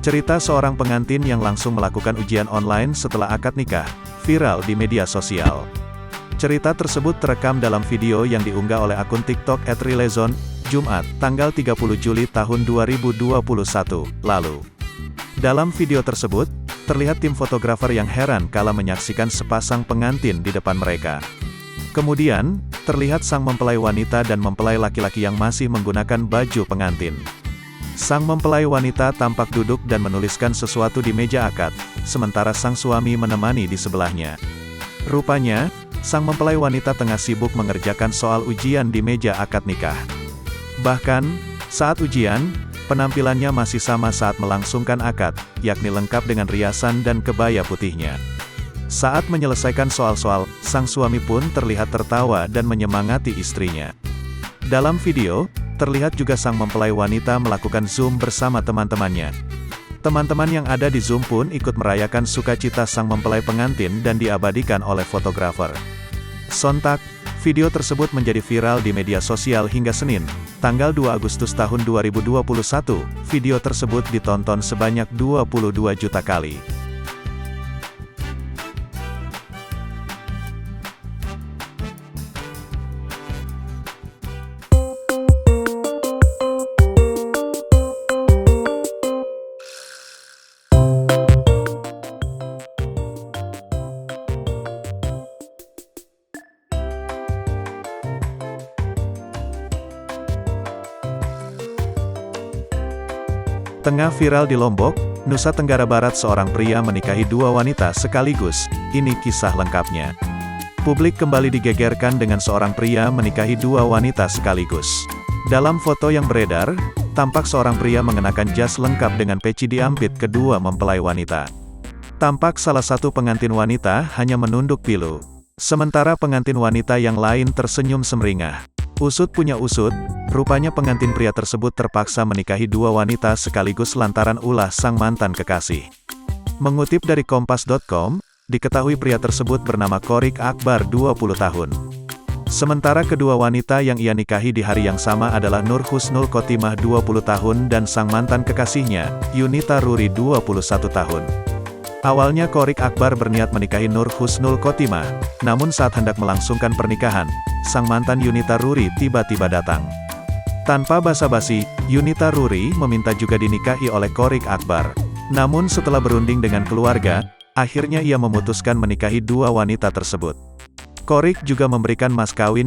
Cerita seorang pengantin yang langsung melakukan ujian online setelah akad nikah, viral di media sosial. Cerita tersebut terekam dalam video yang diunggah oleh akun TikTok @rilezon, Jumat, tanggal 30 Juli tahun 2021, lalu. Dalam video tersebut, terlihat tim fotografer yang heran kala menyaksikan sepasang pengantin di depan mereka. Kemudian, terlihat sang mempelai wanita dan mempelai laki-laki yang masih menggunakan baju pengantin. Sang mempelai wanita tampak duduk dan menuliskan sesuatu di meja akad, sementara sang suami menemani di sebelahnya. Rupanya, sang mempelai wanita tengah sibuk mengerjakan soal ujian di meja akad nikah. Bahkan, saat ujian, penampilannya masih sama saat melangsungkan akad, yakni lengkap dengan riasan dan kebaya putihnya. Saat menyelesaikan soal-soal, sang suami pun terlihat tertawa dan menyemangati istrinya. Dalam video, terlihat juga sang mempelai wanita melakukan Zoom bersama teman-temannya. Teman-teman yang ada di Zoom pun ikut merayakan sukacita sang mempelai pengantin dan diabadikan oleh fotografer. Sontak, video tersebut menjadi viral di media sosial hingga Senin, tanggal 2 Agustus tahun 2021. Video tersebut ditonton sebanyak 22 juta kali. Tengah viral di Lombok, Nusa Tenggara Barat, seorang pria menikahi dua wanita sekaligus. Ini kisah lengkapnya. Publik kembali digegerkan dengan seorang pria menikahi dua wanita sekaligus. Dalam foto yang beredar, tampak seorang pria mengenakan jas lengkap dengan peci diampit kedua mempelai wanita. Tampak salah satu pengantin wanita hanya menunduk pilu. Sementara pengantin wanita yang lain tersenyum semeringah. Usut punya usut, rupanya pengantin pria tersebut terpaksa menikahi dua wanita sekaligus lantaran ulah sang mantan kekasih. Mengutip dari Kompas.com, diketahui pria tersebut bernama Qorik Akbar, 20 tahun. Sementara kedua wanita yang ia nikahi di hari yang sama adalah Nur Husnul Khotimah, 20 tahun, dan sang mantan kekasihnya, Yunita Ruri, 21 tahun. Awalnya Qorik Akbar berniat menikahi Nur Husnul Khotimah, namun saat hendak melangsungkan pernikahan, sang mantan Yunita Ruri tiba-tiba datang. Tanpa basa-basi, Yunita Ruri meminta juga dinikahi oleh Qorik Akbar. Namun setelah berunding dengan keluarga, akhirnya ia memutuskan menikahi dua wanita tersebut. Qorik juga memberikan mas kawin